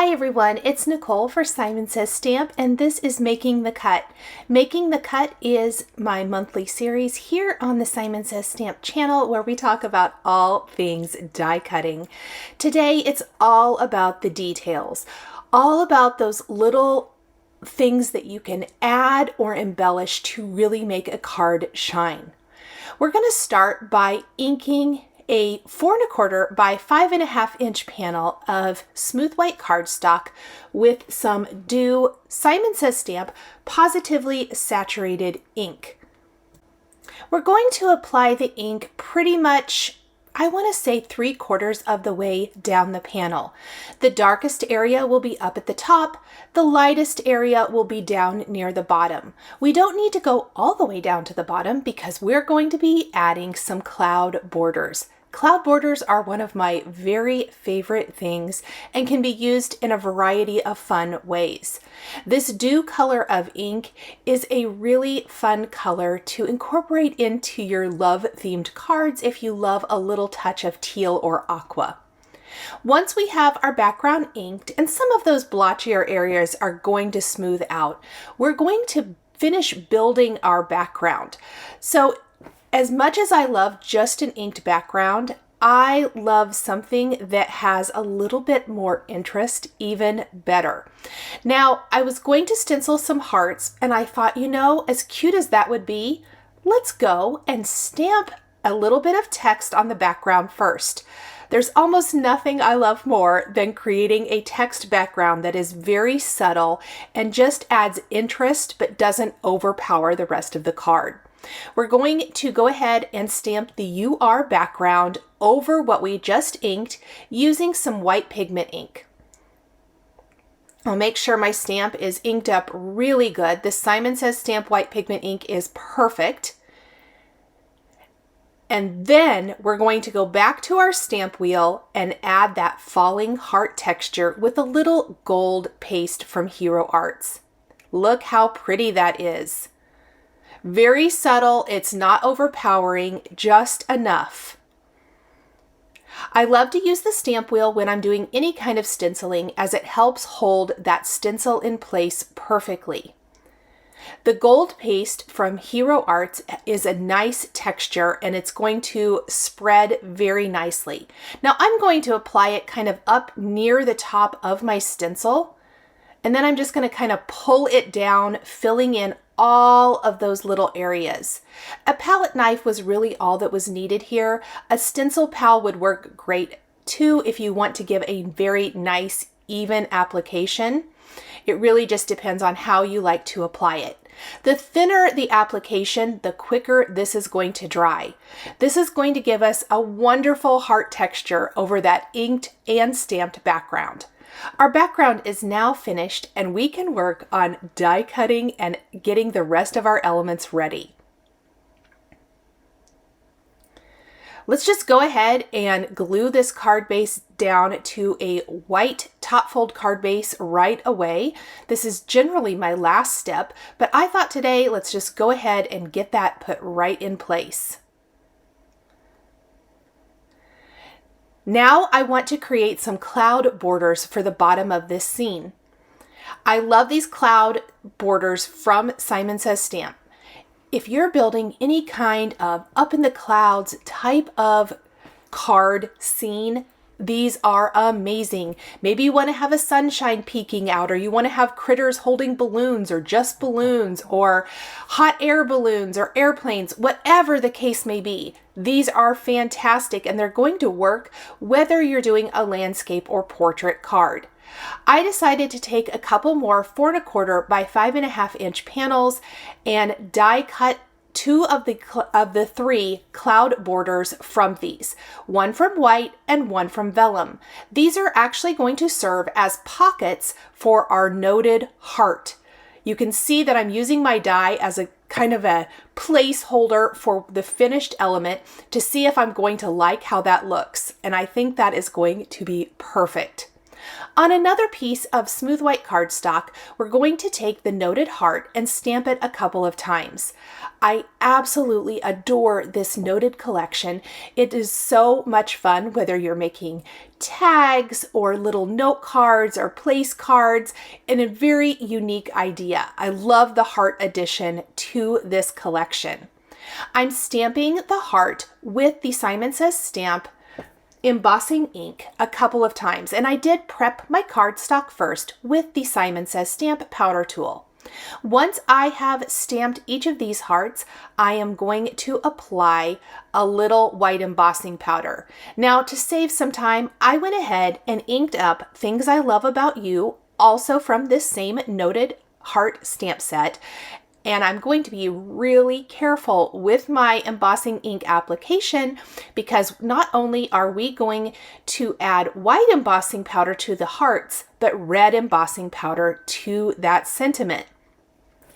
Hi everyone, it's Nicole for Simon Says Stamp, and this is Making the Cut. Making the Cut is my monthly series here on the Simon Says Stamp channel where we talk about all things die cutting. Today it's all about the details, all about those little things that you can add or embellish to really make a card shine. We're going to start by inking a 4 1/4 by 5.5 inch panel of smooth white cardstock with some Simon Says Stamp Pawsitively saturated ink. We're going to apply the ink pretty much, I want to say 3/4 of the way down the panel. The darkest area will be up at the top. The lightest area will be down near the bottom. We don't need to go all the way down to the bottom because we're going to be adding some cloud borders. Cloud borders are one of my very favorite things and can be used in a variety of fun ways. This dew color of ink is a really fun color to incorporate into your love-themed cards if you love a little touch of teal or aqua. Once we have our background inked and some of those blotchier areas are going to smooth out, we're going to finish building our background. So as much as I love just an inked background, I love something that has a little bit more interest even better. Now, I was going to stencil some hearts and I thought, as cute as that would be, let's go and stamp a little bit of text on the background first. There's almost nothing I love more than creating a text background that is very subtle and just adds interest but doesn't overpower the rest of the card. We're going to go ahead and stamp the UR background over what we just inked using some white pigment ink. I'll make sure my stamp is inked up really good. The Simon Says Stamp white pigment ink is perfect. And then we're going to go back to our stamp wheel and add that falling heart texture with a little gold paste from Hero Arts. Look how pretty that is. Very subtle, it's not overpowering, just enough. I love to use the stamp wheel when I'm doing any kind of stenciling as it helps hold that stencil in place perfectly. The gold paste from Hero Arts is a nice texture and it's going to spread very nicely. Now I'm going to apply it kind of up near the top of my stencil, and then I'm just going to kind of pull it down, filling in all of those little areas. A palette knife was really all that was needed here. A stencil pal would work great too if you want to give a very nice, even application. It really just depends on how you like to apply it. The thinner the application, the quicker this is going to dry. This is going to give us a wonderful heart texture over that inked and stamped background. Our background is now finished and we can work on die cutting and getting the rest of our elements ready. Let's just go ahead and glue this card base down to a white top fold card base right away. This is generally my last step, but I thought today let's just go ahead and get that put right in place. Now I want to create some cloud borders for the bottom of this scene. I love these cloud borders from Simon Says Stamp. If you're building any kind of up in the clouds type of card scene, these are amazing. Maybe you want to have a sunshine peeking out, or you want to have critters holding balloons or just balloons or hot air balloons or airplanes, whatever the case may be. These are fantastic and they're going to work whether you're doing a landscape or portrait card. I decided to take a couple more 4 1/4 by 5.5 inch panels and die cut 2 of the 3 cloud borders from these, one from white and one from vellum. These are actually going to serve as pockets for our noted heart. You can see that I'm using my die as a kind of a placeholder for the finished element to see if I'm going to like how that looks. And I think that is going to be perfect. On another piece of smooth white cardstock, we're going to take the noted heart and stamp it a couple of times. I absolutely adore this noted collection. It is so much fun, whether you're making tags or little note cards or place cards, and a very unique idea. I love the heart addition to this collection. I'm stamping the heart with the Simon Says stamp embossing ink a couple of times, and I did prep my cardstock first with the Simon Says stamp powder tool. Once I have stamped each of these hearts, I am going to apply a little white embossing powder. Now, to save some time, I went ahead and inked up Things I Love About You, also from this same noted heart stamp set. And I'm going to be really careful with my embossing ink application, because not only are we going to add white embossing powder to the hearts, but red embossing powder to that sentiment.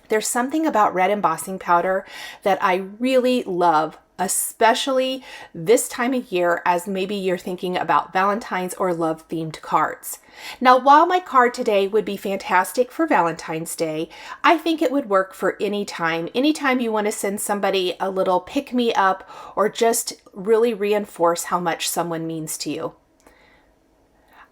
There's something about red embossing powder that I really love, especially this time of year, as maybe you're thinking about Valentine's or love themed cards. Now, while my card today would be fantastic for Valentine's Day, I think it would work for any time. Anytime you want to send somebody a little pick me up or just really reinforce how much someone means to you.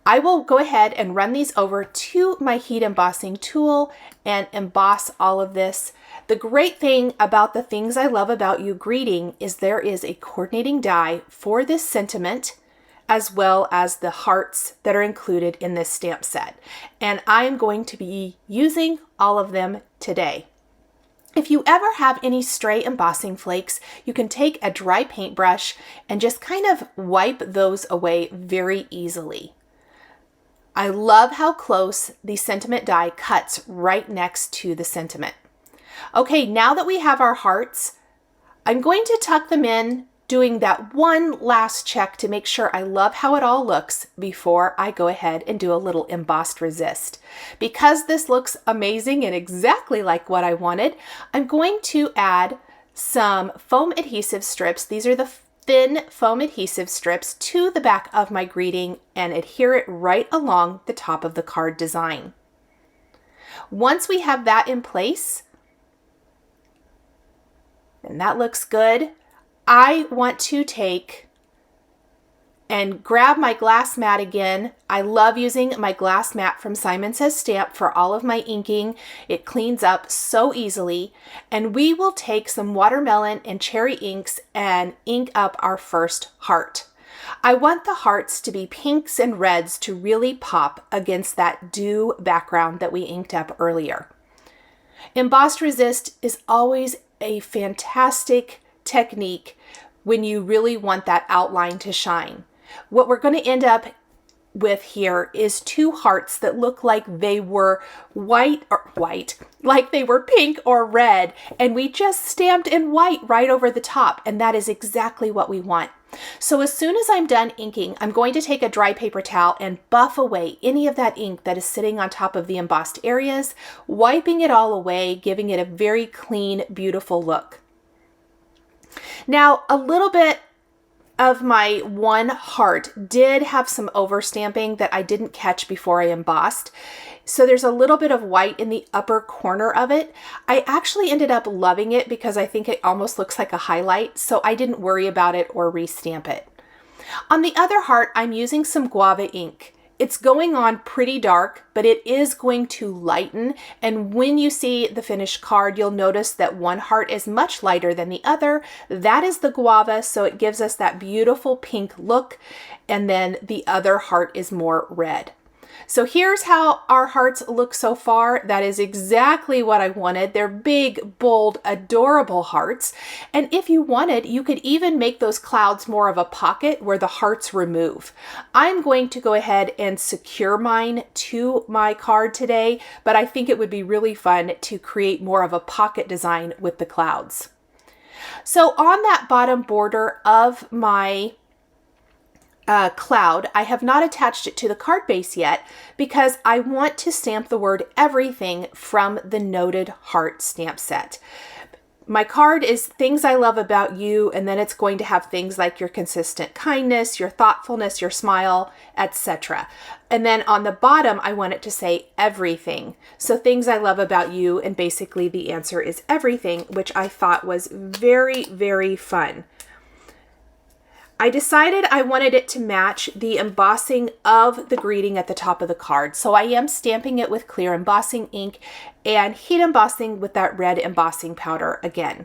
I will go ahead and run these over to my heat embossing tool and emboss all of this. The great thing about the Things I Love About You greeting is there is a coordinating die for this sentiment, as well as the hearts that are included in this stamp set. And I am going to be using all of them today. If you ever have any stray embossing flakes, you can take a dry paintbrush and just kind of wipe those away very easily. I love how close the sentiment die cuts right next to the sentiment. Okay, now that we have our hearts, I'm going to tuck them in, doing that one last check to make sure I love how it all looks before I go ahead and do a little embossed resist. Because this looks amazing and exactly like what I wanted, I'm going to add some foam adhesive strips. These are the thin foam adhesive strips to the back of my greeting and adhere it right along the top of the card design. Once we have that in place, and that looks good, I want to take and grab my glass mat again. I love using my glass mat from Simon Says Stamp for all of my inking. It cleans up so easily. And we will take some watermelon and cherry inks and ink up our first heart. I want the hearts to be pinks and reds to really pop against that dew background that we inked up earlier. Embossed resist is always a fantastic technique when you really want that outline to shine. What we're going to end up with here is two hearts that look like they were like they were pink or red, and we just stamped in white right over the top, and that is exactly what we want. So as soon as I'm done inking, I'm going to take a dry paper towel and buff away any of that ink that is sitting on top of the embossed areas, wiping it all away, giving it a very clean, beautiful look. Now, a little bit of my one heart did have some overstamping that I didn't catch before I embossed. So there's a little bit of white in the upper corner of it. I actually ended up loving it because I think it almost looks like a highlight, so I didn't worry about it or restamp it. On the other heart, I'm using some GUAVA ink. It's going on pretty dark, but it is going to lighten. And when you see the finished card, you'll notice that one heart is much lighter than the other. That is the GUAVA, so it gives us that beautiful pink look. And then the other heart is more red. So here's how our hearts look so far. That is exactly what I wanted. They're big, bold, adorable hearts. And if you wanted, you could even make those clouds more of a pocket where the hearts remove. I'm going to go ahead and secure mine to my card today, but I think it would be really fun to create more of a pocket design with the clouds. So on that bottom border of my cloud, I have not attached it to the card base yet because I want to stamp the word everything from the Noted Heart stamp set. my card is things I love about you, and then it's going to have things like your consistent kindness, your thoughtfulness, your smile, etc. And then on the bottom, I want it to say everything. So things I love about you, and basically the answer is everything, which I thought was very, very fun. I decided I wanted it to match the embossing of the greeting at the top of the card. So I am stamping it with clear embossing ink and heat embossing with that red embossing powder again.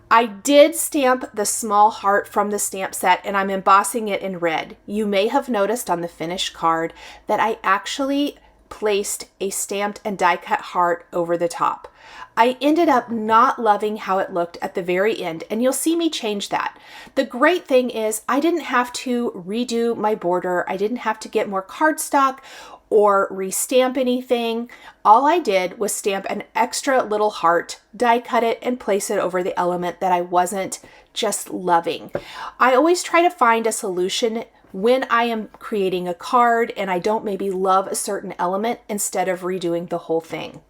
I did stamp the small heart from the stamp set, and I'm embossing it in red. You may have noticed on the finished card that I actually placed a stamped and die cut heart over the top. I ended up not loving how it looked at the very end, and you'll see me change that. The great thing is I didn't have to redo my border. I didn't have to get more cardstock or restamp anything. All I did was stamp an extra little heart, die cut it, and place it over the element that I wasn't just loving. I always try to find a solution when I am creating a card and I don't maybe love a certain element instead of redoing the whole thing.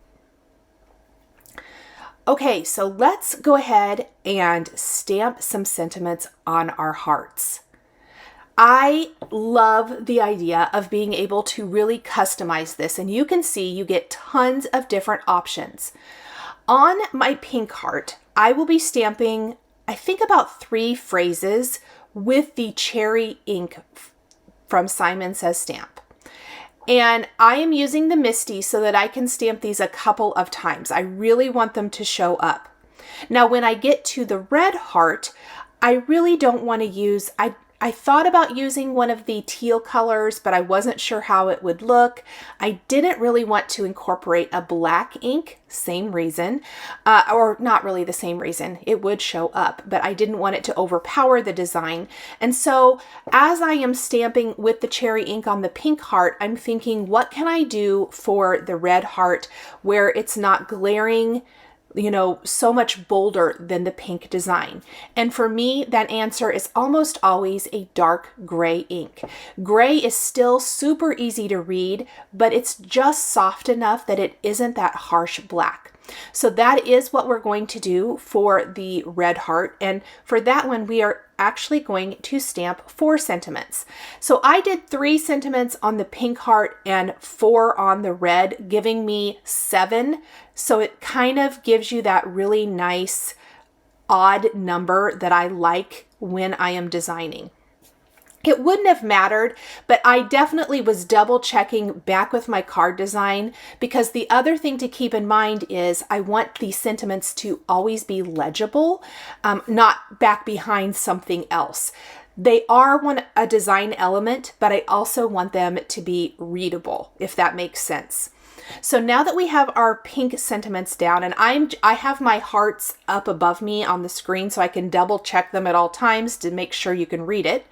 Okay, so let's go ahead and stamp some sentiments on our hearts. I love the idea of being able to really customize this, and you can see you get tons of different options. On my pink heart, I will be stamping, I think, about 3 phrases with the cherry ink from Simon Says Stamp. And I am using the Misty so that I can stamp these a couple of times. I really want them to show up. Now, when I get to the red heart, I really don't want to use, I thought about using one of the teal colors, but I wasn't sure how it would look. I didn't really want to incorporate a black ink, same reason, or not really the same reason. It would show up, but I didn't want it to overpower the design. And so as I am stamping with the cherry ink on the pink heart, I'm thinking, what can I do for the red heart where it's not glaring, you know, so much bolder than the pink design? And for me, that answer is almost always a dark gray ink. Gray is still super easy to read, but it's just soft enough that it isn't that harsh black. So that is what we're going to do for the red heart. And for that one, we are actually going to stamp 4 sentiments. So I did 3 sentiments on the pink heart and 4 on the red, giving me 7. So it kind of gives you that really nice odd number that I like when I am designing. It wouldn't have mattered, but I definitely was double checking back with my card design, because the other thing to keep in mind is I want these sentiments to always be legible, not back behind something else. They are a design element, but I also want them to be readable, if that makes sense. So now that we have our pink sentiments down, and I have my hearts up above me on the screen so I can double check them at all times to make sure you can read it,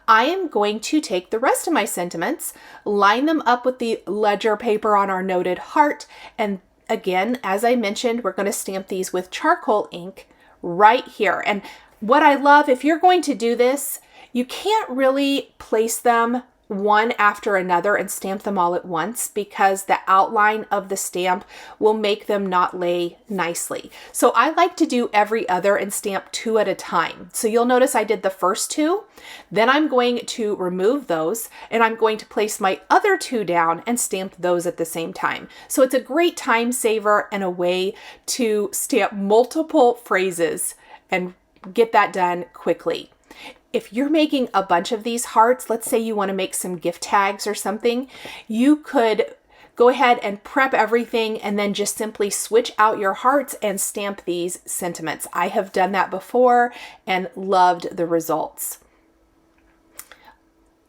I am going to take the rest of my sentiments, line them up with the ledger paper on our noted heart, and again, as I mentioned, we're going to stamp these with charcoal ink right here. And what I love, if you're going to do this, you can't really place them one after another and stamp them all at once, because the outline of the stamp will make them not lay nicely. So I like to do every other and stamp 2 at a time. So you'll notice I did the first 2, then I'm going to remove those and I'm going to place my other 2 down and stamp those at the same time. So it's a great time saver and a way to stamp multiple phrases and get that done quickly. If you're making a bunch of these hearts, let's say you want to make some gift tags or something, you could go ahead and prep everything and then just simply switch out your hearts and stamp these sentiments. I have done that before and loved the results.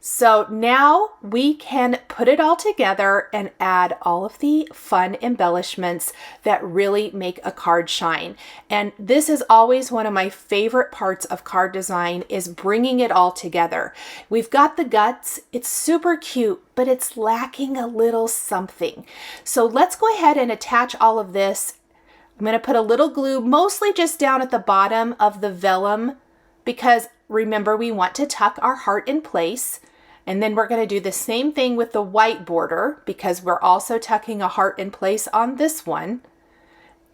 So now we can put it all together and add all of the fun embellishments that really make a card shine. And this is always one of my favorite parts of card design, is bringing it all together. We've got the guts, it's super cute, but it's lacking a little something. So let's go ahead and attach all of this. I'm going to put a little glue, mostly just down at the bottom of the vellum, because remember, we want to tuck our heart in place. And then we're going to do the same thing with the white border, because we're also tucking a heart in place on this one.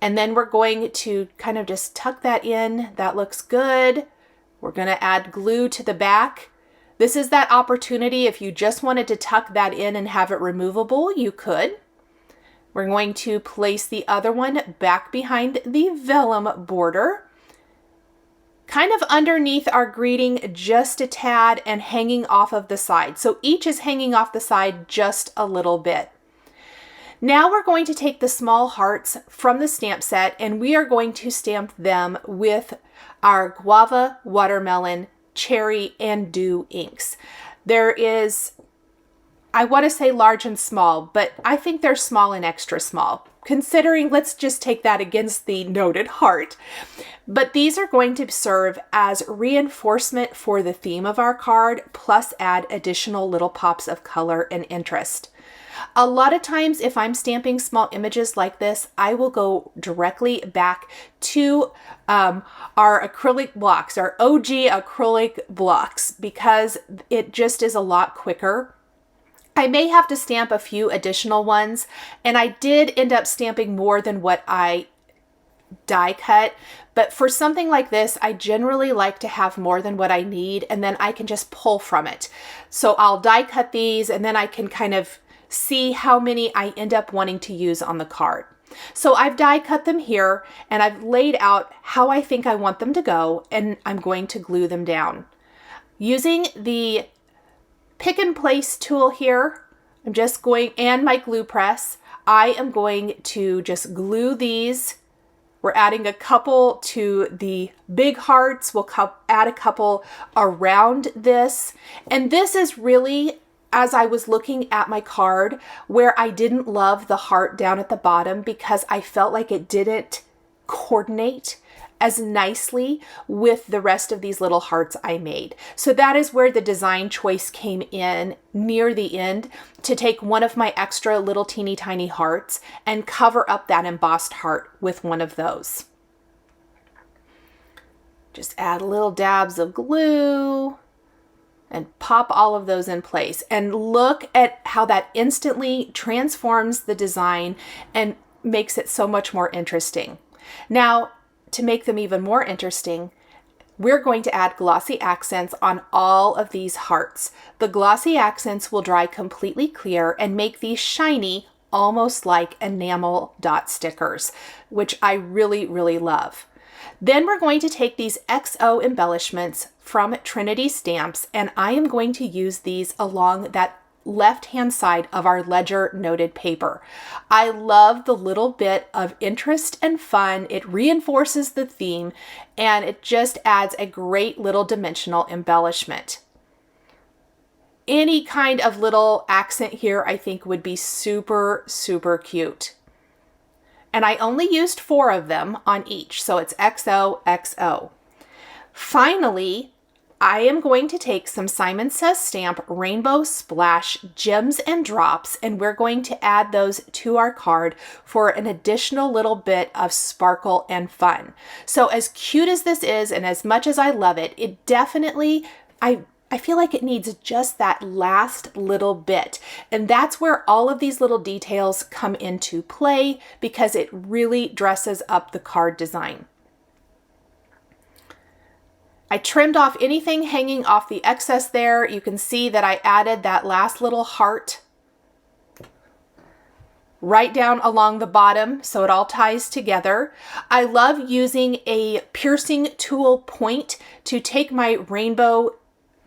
And then we're going to kind of just tuck that in. That looks good. We're going to add glue to the back. This is that opportunity. If you just wanted to tuck that in and have it removable, you could. We're going to place the other one back behind the vellum border, kind of underneath our greeting just a tad and hanging off of the side. So each is hanging off the side just a little bit. Now we're going to take the small hearts from the stamp set and we are going to stamp them with our Guava, Watermelon, Cherry, and Dew inks. There is, I want to say large and small, but I think they're small and extra small. Considering, let's just take that against the noted heart. But these are going to serve as reinforcement for the theme of our card, plus add additional little pops of color and interest. A lot of times, if I'm stamping small images like this, I will go directly back to our acrylic blocks, our OG acrylic blocks, because it just is a lot quicker. I may have to stamp a few additional ones, and I did end up stamping more than what I die cut, but for something like this, I generally like to have more than what I need, and then I can just pull from it. So I'll die cut these, and then I can kind of see how many I end up wanting to use on the card. So I've die cut them here, and I've laid out how I think I want them to go, and I'm going to glue them down. Using the pick and place tool here, I'm just going, and my glue press, I am going to just glue these. We're adding a couple to the big hearts. We'll add a couple around this. And this is really, as I was looking at my card, where I didn't love the heart down at the bottom because I felt like it didn't coordinate as nicely with the rest of these little hearts I made. So that is where the design choice came in near the end, to take one of my extra little teeny tiny hearts and cover up that embossed heart with one of those. Just add little dabs of glue and pop all of those in place. And look at how that instantly transforms the design and makes it so much more interesting. Now, to make them even more interesting, we're going to add glossy accents on all of these hearts. The glossy accents will dry completely clear and make these shiny, almost like enamel dot stickers, which I really, really love. Then we're going to take these XO embellishments from Trinity Stamps, and I am going to use these along that left-hand side of our ledger noted paper. I love the little bit of interest and fun. It reinforces the theme, and it just adds a great little dimensional embellishment. Any kind of little accent here I think would be super, super cute. And I only used 4 of them on each, so it's XOXO. Finally, I am going to take some Simon Says Stamp Rainbow Splash Gems and Drops, and we're going to add those to our card for an additional little bit of sparkle and fun. So as cute as this is, and as much as I love it, it definitely, I feel like it needs just that last little bit. And that's where all of these little details come into play, because it really dresses up the card design. I trimmed off anything hanging off the excess there. You can see that I added that last little heart right down along the bottom, so it all ties together. I love using a piercing tool point to take my rainbow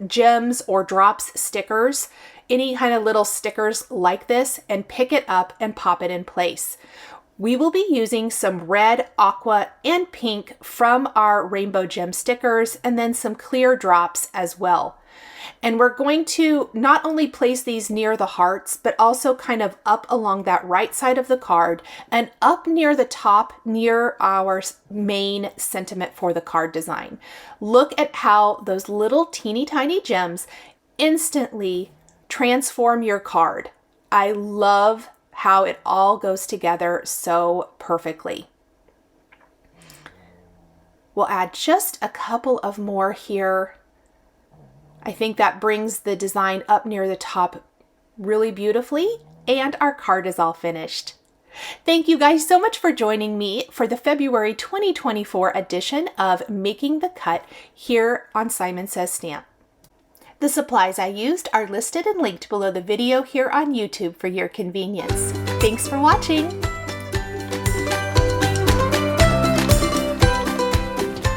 gems or drops stickers, any kind of little stickers like this, and pick it up and pop it in place. We will be using some red, aqua, and pink from our rainbow gem stickers, and then some clear drops as well. And we're going to not only place these near the hearts, but also kind of up along that right side of the card and up near the top, near our main sentiment for the card design. Look at how those little teeny tiny gems instantly transform your card. I love how it all goes together so perfectly. We'll add just a couple of more here. I think that brings the design up near the top really beautifully, and our card is all finished. Thank you guys so much for joining me for the February 2024 edition of Making the Cut here on Simon Says Stamp. The supplies I used are listed and linked below the video here on YouTube for your convenience. Thanks for watching!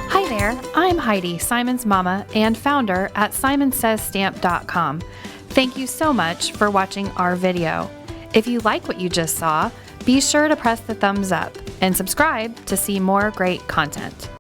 Hi there, I'm Heidi, Simon's mama and founder at SimonsSaysStamp.com. Thank you so much for watching our video. If you like what you just saw, be sure to press the thumbs up and subscribe to see more great content.